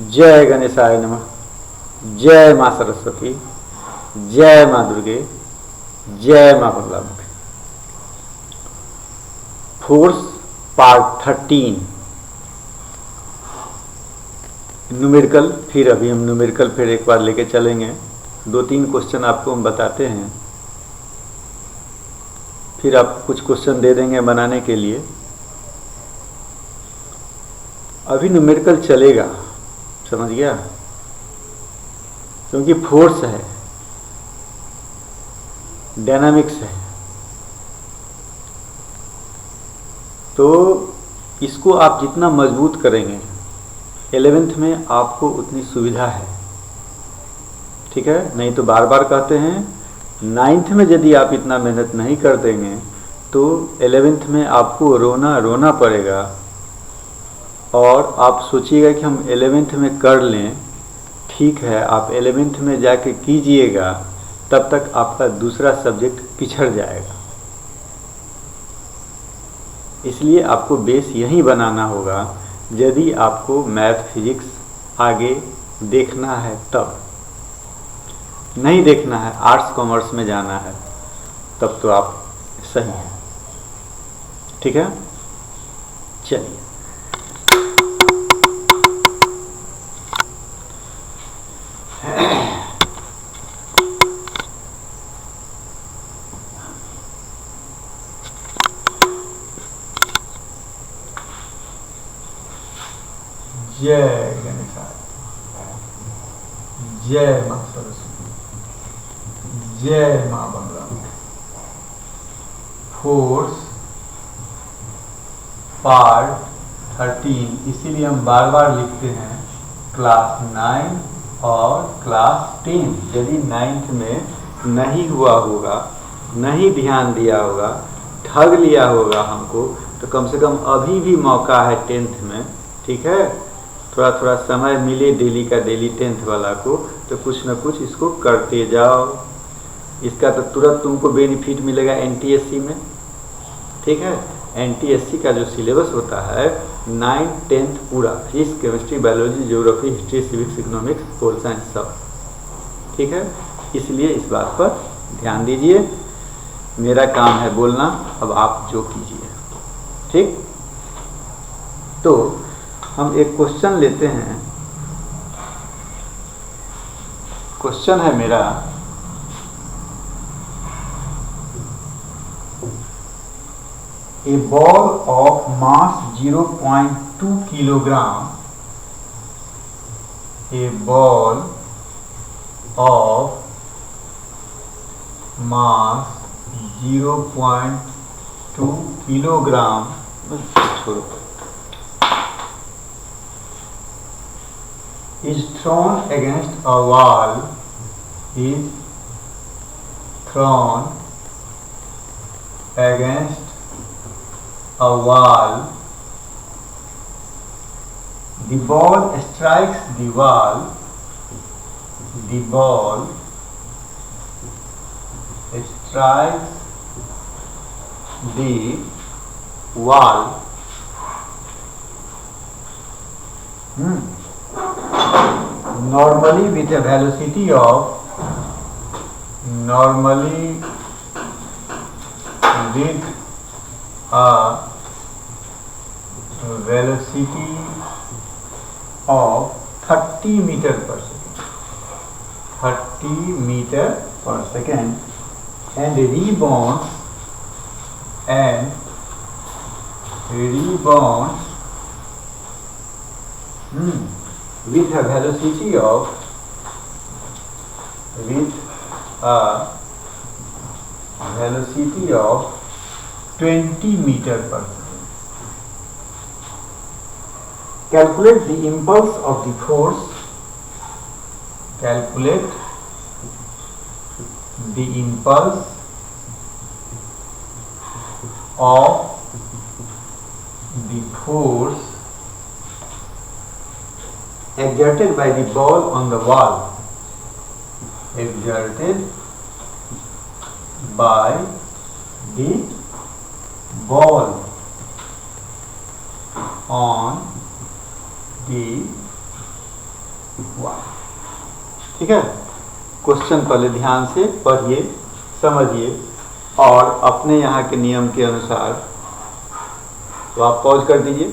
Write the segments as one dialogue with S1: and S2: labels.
S1: जय गणेशाय नमः। जय मां सरस्वती। जय मां दुर्गे। जय मां बगलामुखी। Force part 13 numerical. फिर अभी हम न्यूमेरिकल फिर एक बार लेके चलेंगे। 2-3 क्वेश्चन आपको हम बताते हैं, फिर आप कुछ क्वेश्चन दे देंगे बनाने के लिए। अभी न्यूमेरिकल चलेगा, समझ गया, क्योंकि फोर्स है, डायनामिक्स है, तो इसको आप जितना मजबूत करेंगे 11th में आपको उतनी सुविधा है। ठीक है, नहीं तो बार बार कहते हैं 9th में यदि आप इतना मेहनत नहीं कर देंगे तो 11th में आपको रोना रोना पड़ेगा, और आप सोचिएगा कि हम 11th में कर लें। ठीक है, आप 11th में जाके कीजिएगा, तब तक आपका दूसरा सब्जेक्ट पिछड़ जाएगा। इसलिए आपको बेस यही बनाना होगा। यदि आपको मैथ फिजिक्स आगे देखना है, तब नहीं देखना है, आर्ट्स कॉमर्स में जाना है, तब तो आप सही हैं। ठीक है, चलिए। जय गणेशाय। जय मां सरस्वती। जय मां बगलामुखी। फोर्स पार्ट 13, इसीलिए हम बार बार लिखते हैं क्लास 9 और क्लास 10। यदि 9th में नहीं हुआ होगा, नहीं ध्यान दिया होगा, ठग लिया होगा हमको, तो कम से कम अभी भी मौका है 10th में। ठीक है, थोड़ा थोड़ा समय मिले डेली का डेली 10th वाला को, तो कुछ ना कुछ इसको करते जाओ। इसका तो तुरंत तुमको बेनिफिट मिलेगा NTSC में। ठीक है, NTSC का जो सिलेबस होता है 9th 10th पूरा, physics chemistry biology geography history civics economics pol science सब। ठीक है, इसलिए इस बात पर ध्यान दीजिए। मेरा काम है बोलना, अब आप जो कीजिए। ठीक, तो हम एक क्वेश्चन लेते हैं। क्वेश्चन है मेरा, a ball of mass 0.2 kilogram, a ball of mass 0.2 kilogram, छोड़ो, is thrown against a wall, is thrown against a wall. The ball strikes the wall. The ball strikes the wall. Normally with a velocity of of 30 meter per second. 30 meter per second, and rebounds with a velocity of 20 meter per second. Calculate the impulse of the force. Calculate the impulse of the force exerted by the ball on the wall. Exerted by the ball on the वाल। ठीक है, question पहले ध्यान से पढ़िए, समझिए और अपने यहाँ के नियम के अनुसार तो आप पॉज कर दीजिए,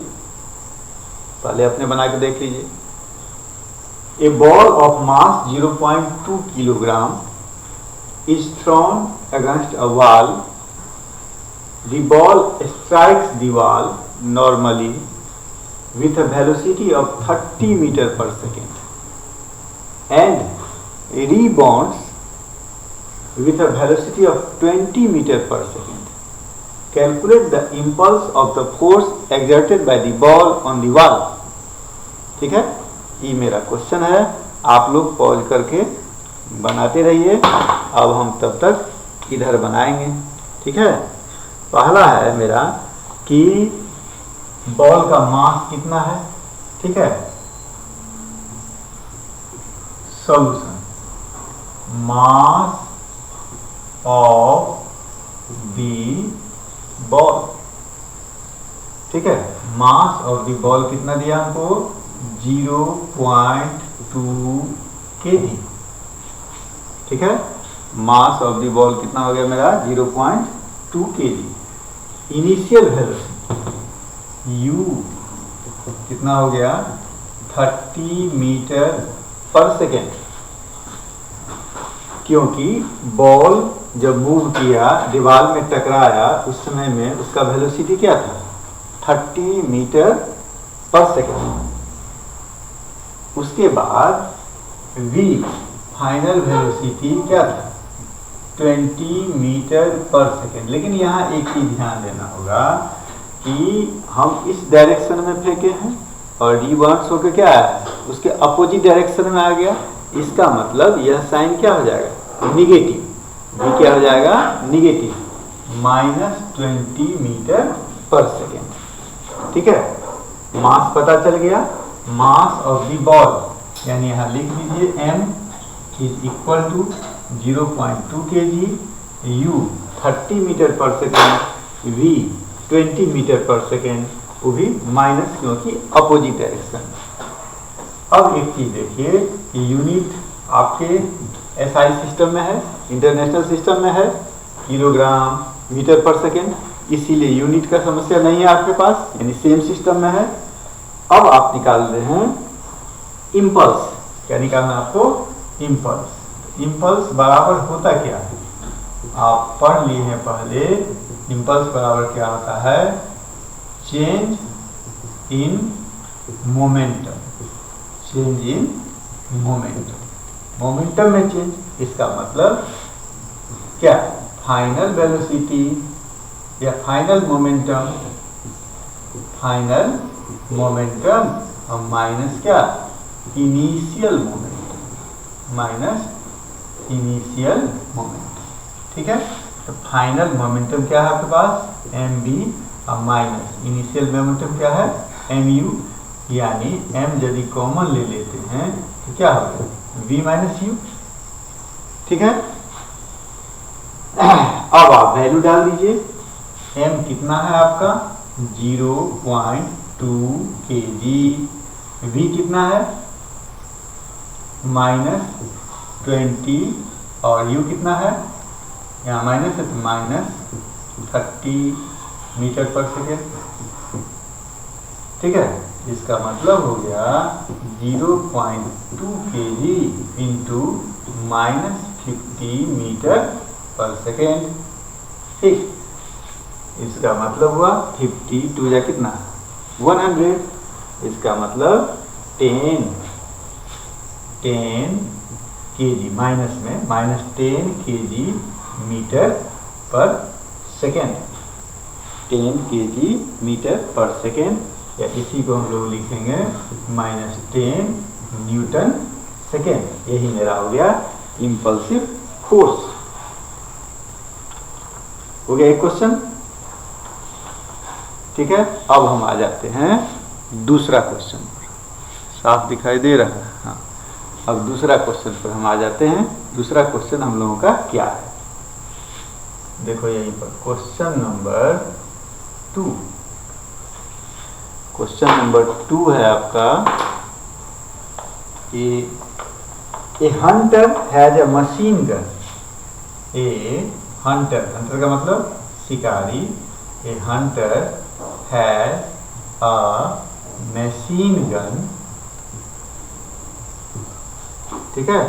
S1: पहले अपने बना के देख लीजिए। A ball of mass 0.2 kilogram is thrown against a wall. The ball strikes the wall normally with a velocity of 30 meter per second and rebounds with a velocity of 20 meter per second. Calculate the impulse of the force exerted by the ball on the wall. ठीक है, ये मेरा question है, आप लोग pause करके बनाते रहिए। अब हम तब तक इधर बनाएंगे। ठीक है, पहला है मेरा कि बॉल का मास कितना है। ठीक है, solution, mass of the ball. ठीक है, मास ऑफ दी बॉल कितना दिया हमको, 0.2 kg। ठीक है, मास ऑफ दी बॉल कितना हो गया मेरा, 0.2 kg। इनिशियल वेलोसिटी u कितना हो गया, 30 मीटर पर सेकेंड, क्योंकि बॉल जब मूव किया, दीवार में टकराया, उस समय में उसका वेलोसिटी क्या था, 30 मीटर पर सेकेंड। उसके बाद v फाइनल वेलोसिटी क्या था, 20 मीटर पर सेकेंड। लेकिन यहाँ एक चीज ध्यान देना होगा कि हम इस डायरेक्शन में फेंके हैं और रिवर्स होकर क्या है, उसके अपोजिट डायरेक्शन में आ गया। इसका मतलब यह साइन क्या हो जाएगा, निगेटिव। v क्या हो जाएगा, निगेटिव, -20 मीटर पर सेकेंड। ठीक है, मास पता चल गया, मास ऑफ द बॉल, यानी यहाँ लिख लीजिए m is equal to 0.2 kg, u 30 metre per second, v 20 metre per second, वो भी माइनस क्योंकि अपोजिट डायरेक्शन। अब एक चीज देखिए कि यूनिट आपके SI सिस्टम में है, इंटरनेशनल सिस्टम में है, किलोग्राम मीटर पर सेकेंड, इसीलिए यूनिट का समस्या नहीं है आपके पास, यानी सेम सिस्टम में है। अब आप निकाल रहे हैं इम्पल्स। क्या निकालना है आपको, इम्पल्स। इम्पल्स बराबर होता क्या है, आप पढ़ लिए हैं पहले। इम्पल्स बराबर क्या होता है, change in momentum. Change in momentum, momentum में चेंज, इसका मतलब क्या, फाइनल वेलोसिटी या फाइनल मोमेंटम, फाइनल मोमेंटम और माइनस क्या, initial momentum, minus initial momentum. ठीक है, तो फाइनल मोमेंटम क्या है आपके पास, mv और माइनस इनिशियल मोमेंटम क्या है, mu, यानी m यदि कॉमन ले लेते हैं तो क्या होगा, v माइनस u। ठीक है, अब आप वैल्यू डाल दीजिए। m कितना है आपका, 0.2 kg, v कितना है, -20 और u कितना है, यहाँ माइनस है तो -30 मीटर पर सेकेंड। ठीक है, इसका मतलब हो गया 0.2 kg into -50 metre per second. ठीक, इसका मतलब हुआ 52 या कितना, 100। इसका मतलब 10 kg, माइनस में -10 kg metre per second, 10 kg metre per second, या इसी को हम लोग लिखेंगे -10 न्यूटन सेकेंड। यही मेरा हो गया इम्पल्सिव फोर्स। हो गया एक क्वेश्चन। ठीक है, अब हम आ जाते हैं दूसरा क्वेश्चन पर। साफ दिखाई दे रहा है, हाँ। अब दूसरा क्वेश्चन पर हम आ जाते हैं। दूसरा क्वेश्चन हम लोगों का क्या है, देखो यहीं पर क्वेश्चन नंबर 2। क्वेश्चन नंबर 2 है आपका कि ए hunter has a machine gun. A Hunter, Hunter का मतलब शिकारी। ए hunter has a machine gun, ठीक है,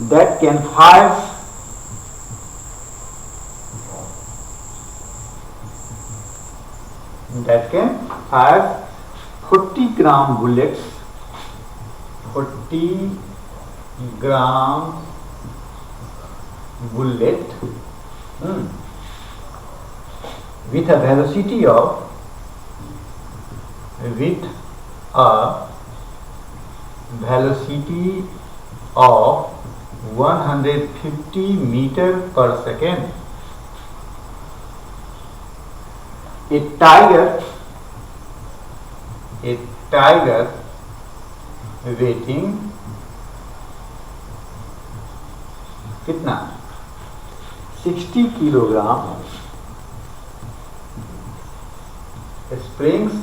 S1: that can fire that can fire 40 gram bullets, 40 gram bullet with a velocity of 150 meter per second. A tiger weighing कितना 60 kilogram springs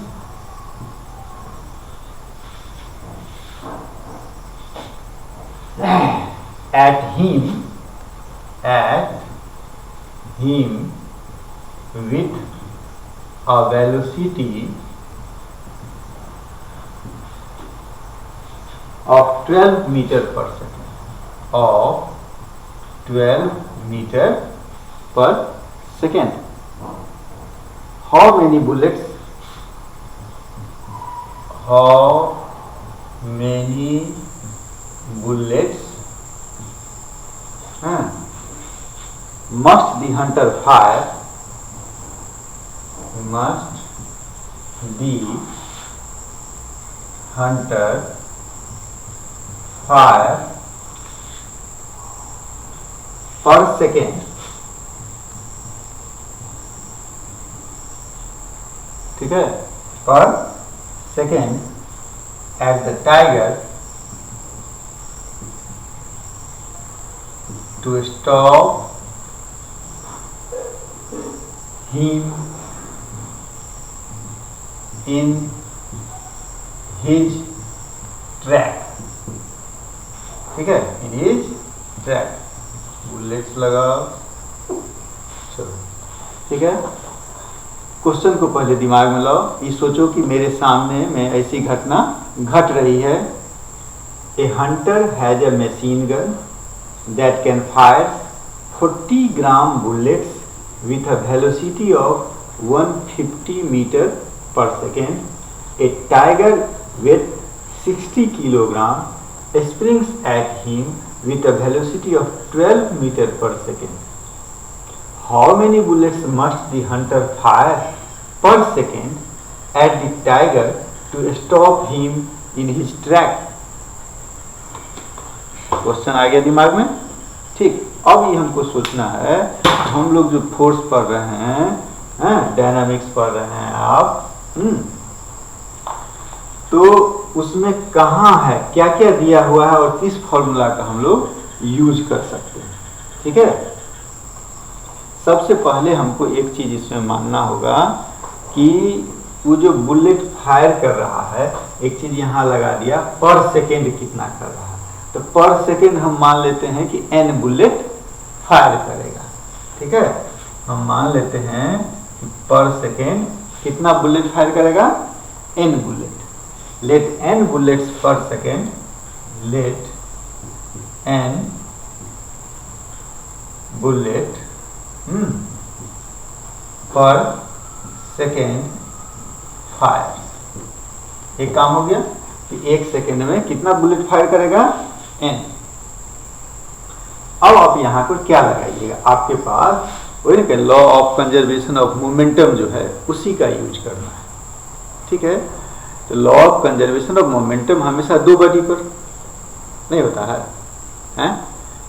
S1: at him with a velocity of 12 meter per second, of 12 meter per second. How many bullets must the hunter fire? Must the hunter fire per second? ठीक है, per second at the tiger to stop him in his track, ठीक है, in his track. Bullets लगाओ, चलो ठीक है। Question को पहले दिमाग में लाओ, ये सोचो कि मेरे सामने में ऐसी घटना घट रही है। A hunter has a machine gun that can fire 40 gram bullets with a velocity of 150 metre per second. A tiger with 60 kilogram springs at him with a velocity of 12 meter per second. How many bullets must the hunter fire per second at the tiger to stop him in his track? Question आ गया दिमाग में, ठीक। अब ये हमको सोचना है, हम लोग जो फोर्स पढ़ रहे हैं, डायनामिक्स पढ़ रहे हैं आप, तो उसमें कहाँ है, क्या क्या दिया हुआ है और किस फॉर्मूला का हम लोग यूज कर सकते हैं, ठीक है। सबसे पहले हमको एक चीज इसमें मानना होगा कि वो जो बुलेट फायर कर रहा है, एक चीज यहाँ लगा दिया, पर सेकेंड कितना कर रहा है, तो पर सेकेंड हम मान लेते हैं कि n बुलेट फायर करेगा, ठीक है। हम मान लेते हैं कि पर सेकेंड कितना बुलेट फायर करेगा, n bullet. Let n bullets per second, let n bullet per second fire. एक काम हो गया कि एक सेकेंड में कितना बुलेट फायर करेगा, n। अब आप यहां पर क्या लगाइएगा, आपके पास वही ना law of conservation of momentum जो है उसी का यूज करना है, ठीक है। तो law of conservation of momentum हमेशा दो बॉडी पर नहीं होता है,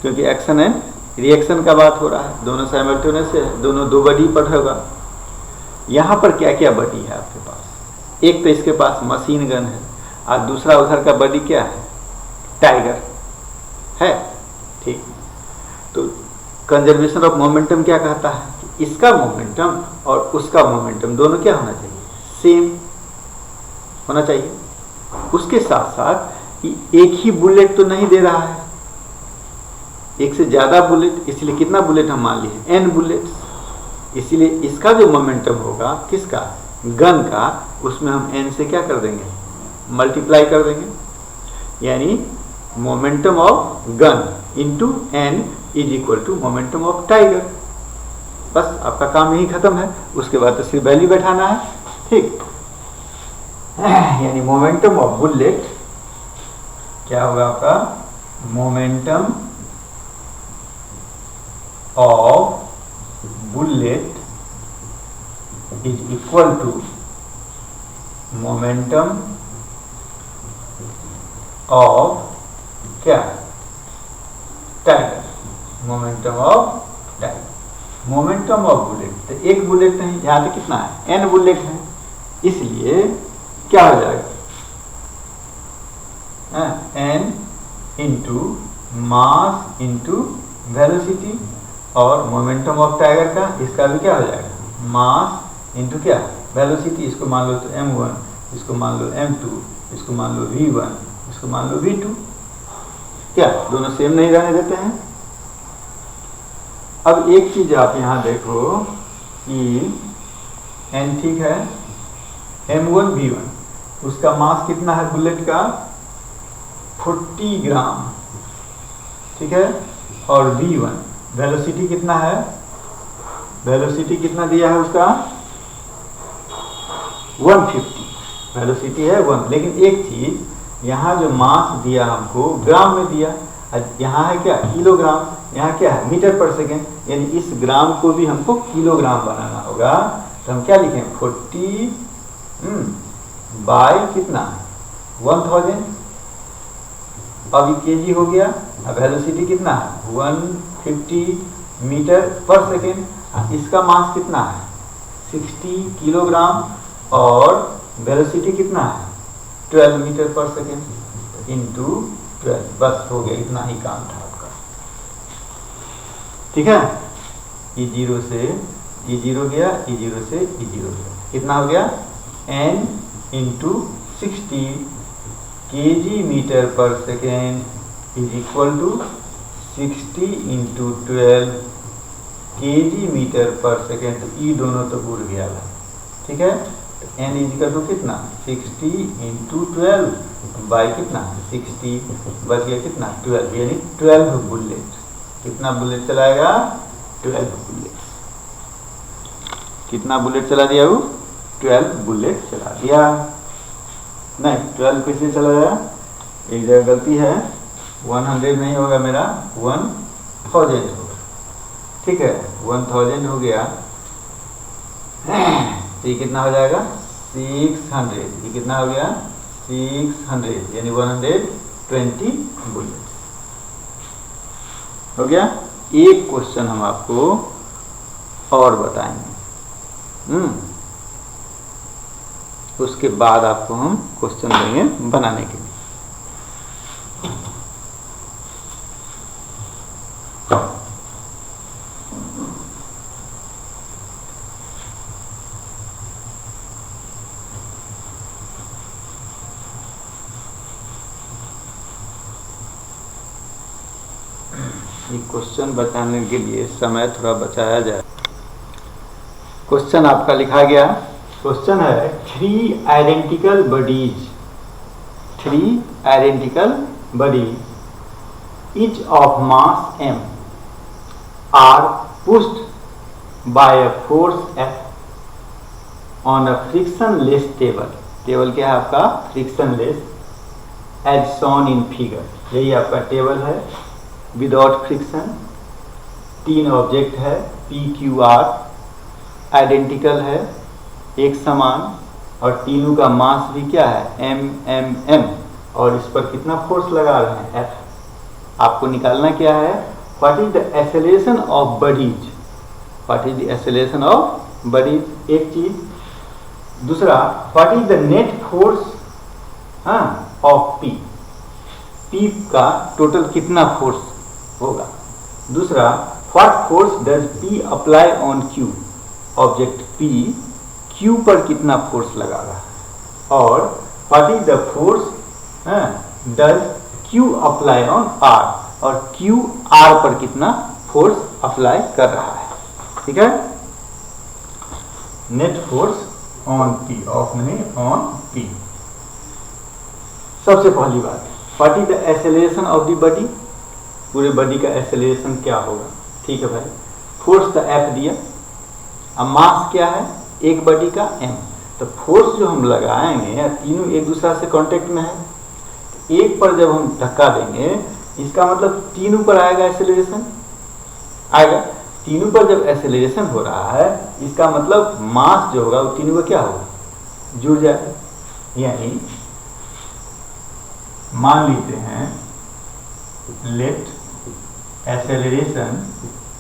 S1: क्योंकि एक्शन एंड रिएक्शन का बात हो रहा है, दोनों साइमल्टेनियस है, दोनों दो बॉडी पर होगा। यहाँ पर क्या क्या बॉडी है आपके पास, एक तो इसके पास मशीन गन है और दूसरा उधर का बॉडी क्या है, टाइगर है, ठीक। तो कंजर्वेशन ऑफ मोमेंटम क्या कहता है कि इसका मोमेंटम और उसका मोमेंटम दोनों क्या होना चाहिए, सेम होना चाहिए। उसके साथ साथ कि एक ही बुलेट तो नहीं दे रहा है, एक से ज्यादा बुलेट, इसलिए कितना बुलेट हम मान लिए n बुलेट्स, इसीलिए इसका जो मोमेंटम होगा किसका, गन का, उसमें हम n से क्या कर देंगे, मल्टीप्लाई कर देंगे, यानी momentum of gun into n is equal to momentum of tiger. बस आपका काम यही खत्म है, उसके बाद तो सिर्फ वैल्यू बैठाना है, ठीक। यानी मोमेंटम ऑफ बुलेट क्या होगा आपका, momentum of bullet is equal to momentum of क्या, tiger, momentum of tiger. Momentum of bullet, तो एक बुलेट नहीं, यहां पे कितना है, n बुलेट है, इसलिए क्या हो जाएगा, n into mass into velocity, और मोमेंटम ऑफ टाइगर का इसका भी क्या हो जाएगा, मास इंटू क्या, वेलोसिटी। इसको मान लो तो m1, इसको मान लो m2, इसको मान लो v1, इसको मान लो v2, क्या दोनों सेम नहीं रहने देते हैं। अब एक चीज आप यहां देखो कि n ठीक है, m1 v1, उसका मास कितना है बुलेट का, 40 ग्राम, ठीक है, और v1 वेलोसिटी कितना है, वेलोसिटी कितना दिया है उसका 150, वेलोसिटी है 1। लेकिन एक चीज, यहाँ जो मास दिया हमको ग्राम में दिया, यहाँ है क्या किलोग्राम, यहाँ क्या है मीटर पर सेकेंड, यानी इस ग्राम को भी हमको किलोग्राम बनाना होगा। तो हम क्या लिखें, 40 बाय कितना 1000, अब ये केजी हो गया। अब वेलोसिटी कितना है 150 मीटर पर सेकेंड, इसका मास कितना है 60 किलोग्राम, और वेलोसिटी कितना है 12 मीटर पर सेकेंड इंटू 12, बस हो गया, इतना ही काम था आपका, ठीक है। ये जीरो से ये जीरो गया, ये जीरो से ये जीरो गया, कितना हो गया n into 60 kg metre per second is equal to 60 into 12 kg metre per second. तो ई दोनों तो उड़ गया, ठीक है। तो n इज इक्वल टू कितना 60 इंटू 12 बाई कितना 60, बच गया कितना 12, यानी 12 बुलेट। कितना बुलेट चलाएगा 12 बुलेट। कितना बुलेट चला दिया वो 12 बुलेट चला दिया, नहीं 12 किससे चला गया, एक जगह गलती है, 100 नहीं होगा मेरा 1000 होगा, ठीक है 1000 हो गया। ये कितना हो जाएगा 600, ये कितना हो गया 600, यानी 120 बुलेट हो गया। एक क्वेश्चन हम आपको और बताएंगे, उसके बाद आपको हम क्वेश्चन देंगे बनाने के लिए। क्वेश्चन बताने के लिए समय थोड़ा बचाया जाए। क्वेश्चन आपका लिखा गया, क्वेश्चन है 3 identical bodies each of mass m are pushed by a force F on a frictionless table क्या है आपका frictionless as shown in figure। यही आपका टेबल है विदाउट फ्रिक्शन। 3 ऑब्जेक्ट है P Q R, आइडेंटिकल है एक समान, और तीनों का मास भी क्या है M M M, और इस पर कितना फोर्स लगा रहे हैं F। आपको निकालना क्या है what is the acceleration of bodies, what is the acceleration of bodies, एक चीज। दूसरा what is the net force of P, P का टोटल कितना फोर्स होगा। दूसरा what force does P apply on Q, object P Q पर कितना force लगा रहा है और what is the force does Q apply on R और Q R पर कितना फोर्स अप्लाई कर रहा है। ठीक है, net force on P, of नहीं ऑन P। सबसे पहली बात, what is the acceleration of the body, पूरे बॉडी का एक्सेलरेशन क्या होगा। ठीक है भाई, फोर्स द F दिया, अब मास क्या है एक बॉडी का m, तो फोर्स जो हम लगाएंगे तीनों एक दूसरा से कांटेक्ट में है, एक पर जब हम धक्का देंगे इसका मतलब तीनों पर आएगा एक्सेलरेशन, आएगा तीनों पर जब एक्सेलरेशन हो रहा है इसका मतलब मास जो होगा वो तीनों का क्या होगा, जुड़ जाएगा। यानी मान लेते हैं लेट एक्सेलरेशन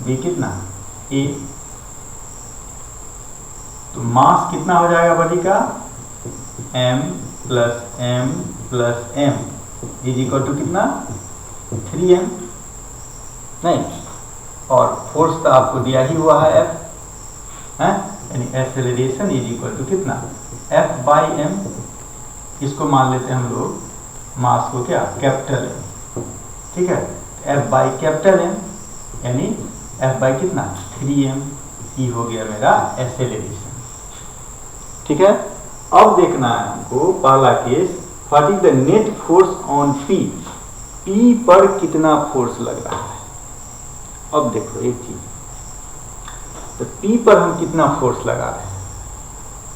S1: भी कितना a, तो मास कितना हो जाएगा बॉडी का m plus m is equal to कितना 3m, नहीं, और फोर्स तो आपको दिया ही हुआ है F, यानी एक्सेलरेशन इज इक्वल टू कितना F बाई m, इसको मान लेते हैं हम लोग मास को क्या कैपिटल M। ठीक है, F बाई कैपिटल M यानी F बाई कितना 3m, ये हो गया मेरा एक्सेलरेशन। ठीक है, अब देखना है हमको पहला case, what is the net force on P, P पर कितना फोर्स लग रहा है। अब देखो एक चीज, तो P पर हम कितना फोर्स लगा रहे हैं।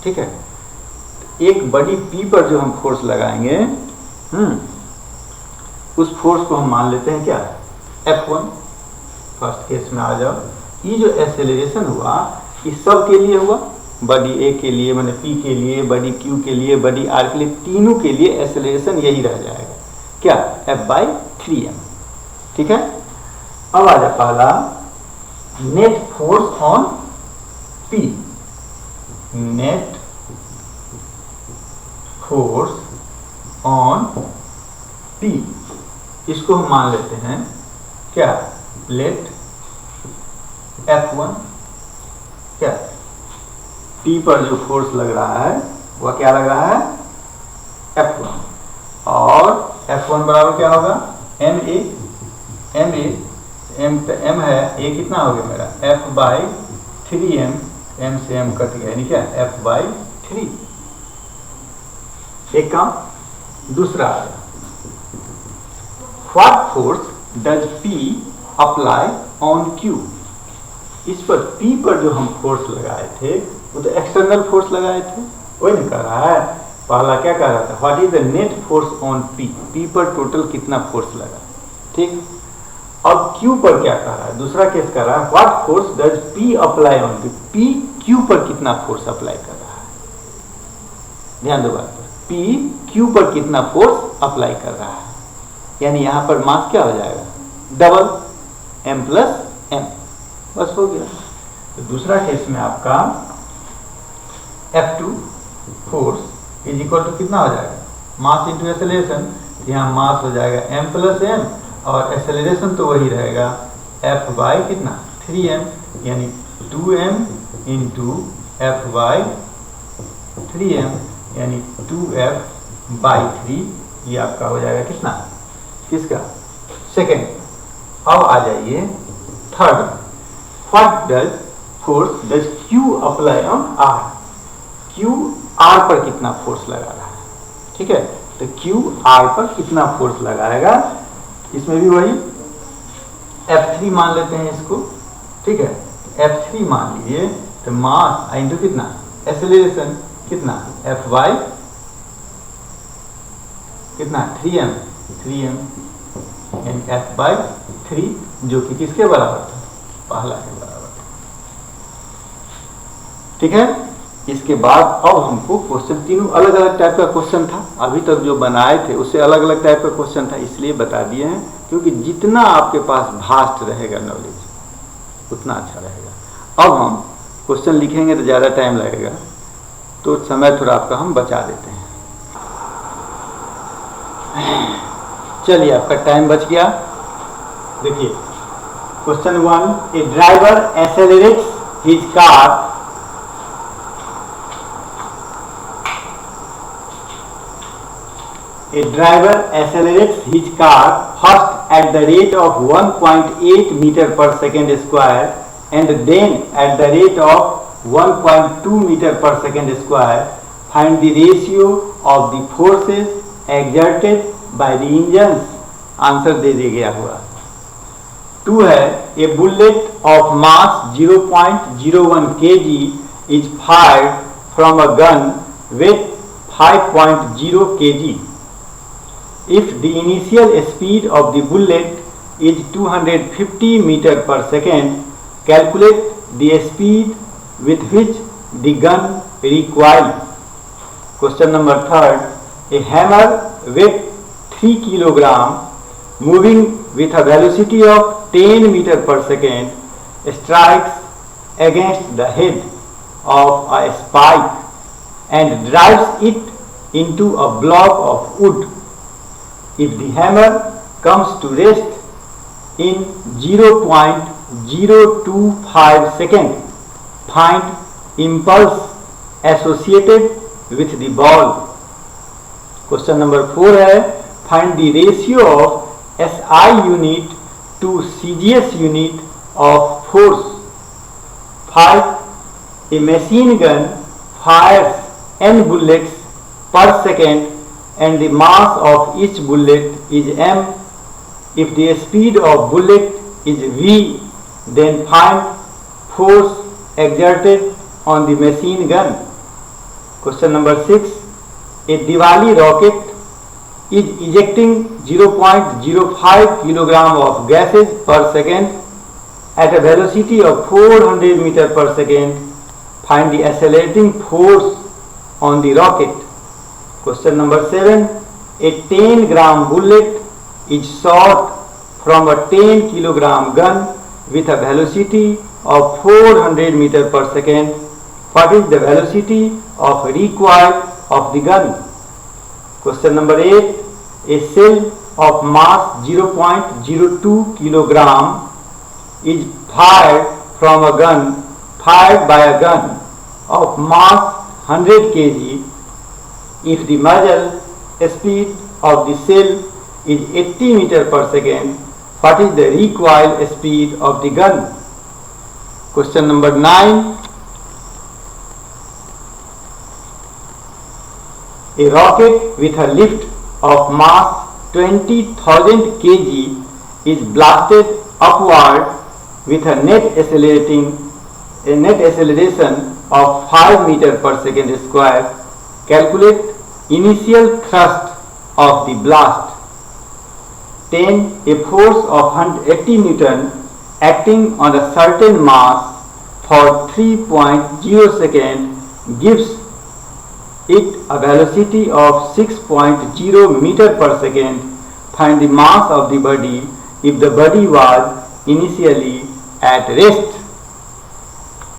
S1: ठीक है, एक बड़ी P पर जो हम फोर्स लगाएंगे उस फोर्स को हम मान लेते हैं क्या F1। फर्स्ट केस में आ जाओ, ये जो एक्सेलरेशन हुआ इस सब के लिए हुआ, बॉडी ए के लिए मैंने P के लिए, बॉडी Q के लिए, बॉडी R के लिए, तीनों के लिए एक्सेलरेशन यही रह जाएगा क्या F बाई 3m। ठीक है, अब आ जा पहला net force on P, net force on P, इसको हम मान लेते हैं क्या लेट F1, क्या P पर जो फोर्स लग रहा है वह क्या लग रहा है F1, और F1 बराबर क्या होगा MA, M है A कितना हो गया मेरा F बाई 3m, M से M कट गया यानी क्या F बाई 3। एक काम, दूसरा आ गया, what force does P apply on Q, इस पर P पर जो हम फोर्स लगाए थे वो तो एक्सटर्नल फोर्स लगाए थे, वही नहीं कर रहा है। पहला क्या कर रहा था, what is the net force on P, P पर टोटल कितना फोर्स लगा। ठीक, अब Q पर क्या कर रहा है, दूसरा केस कर रहा है, what force does P apply on Q, P Q पर कितना फोर्स अप्लाई कर रहा है। ध्यान दो बात पर, P Q पर कितना फोर्स अप्लाई कर रहा है, यानी यहां पर मास क्या हो जाएगा डबल m प्लस m, बस हो गया। तो दूसरा केस में आपका F2 force is equal to कितना हो जाएगा मास इंटू एक्सेलरेशन, यहाँ मास हो जाएगा m प्लस m और एक्सेलरेशन तो वही रहेगा F बाई कितना 3m, यानी 2m into F by 3m यानी 2F बाई 3, ये आपका हो जाएगा कितना किसका सेकेंड। अब आ जाइए third, what does force does Q apply on R, Q R पर कितना फोर्स लगा रहा है। ठीक है, तो Q R पर कितना फोर्स लगाएगा, इसमें भी वही F3 मान लेते हैं इसको। ठीक है, F3 मान लीजिए, तो मास इंटू कितना एक्सेलरेशन कितना F बाई कितना 3m यानी F बाई 3, जो कि किसके बराबर था पहला के बराबर। ठीक है, इसके बाद अब हमको क्वेश्चन, तीनों अलग अलग टाइप का क्वेश्चन था, अभी तक जो बनाए थे उससे अलग अलग टाइप का क्वेश्चन था, इसलिए बता दिए हैं क्योंकि जितना आपके पास भास्ट रहेगा नॉलेज उतना अच्छा रहेगा। अब हम क्वेश्चन लिखेंगे तो ज़्यादा टाइम लगेगा, तो समय थोड़ा आपका हम बचा देते हैं। चलिए, आपका टाइम बच गया। देखिए question 1, A driver accelerates his car A driver accelerates his car first at the rate of 1.8 meter per second square and then at the rate of 1.2 meter per second square. Find the ratio of the forces exerted by the engines. Answer दे दिया गया हुआ। 2 है, a bullet of mass 0.01 kg is fired from a gun with 5.0 kg. If the initial speed of the bullet is 250 meter per second, calculate the speed with which the gun recoils. Question number 3rd, a hammer weight 3 kilogram moving with a velocity of 10 meter per second strikes against the head of a spike and drives it into a block of wood. If the hammer comes to rest in 0.025 second, find impulse associated with the ball. Question number 4 है, find the ratio of SI unit to CGS unit of force. 5. A machine gun fires n bullets per second and the mass of each bullet is m. If the speed of bullet is v, then find force exerted on the machine gun. Question number 6. A Diwali rocket is ejecting 0.05 kilogram of gases per second at a velocity of 400 meter per second. Find the accelerating force on the rocket. Question number 7. A 10 gram bullet is shot from a 10 kilogram gun with a velocity of 400 meter per second. What is the velocity of recoil of the gun? Question number 8. A shell of mass 0.02 kilogram is fired by a gun of mass 100 kg. If the muzzle speed of the shell is 80 meter per second, what is the recoil speed of the gun? Question number 9. A rocket with a lift of mass 20,000 kg is blasted upward with a net acceleration of 5 meter per second square. Calculate initial thrust of the blast. 10. A force of 180 Newton acting on a certain mass for 3.0 seconds gives it a velocity of 6.0 meter per second. Find the mass of the body if the body was initially at rest.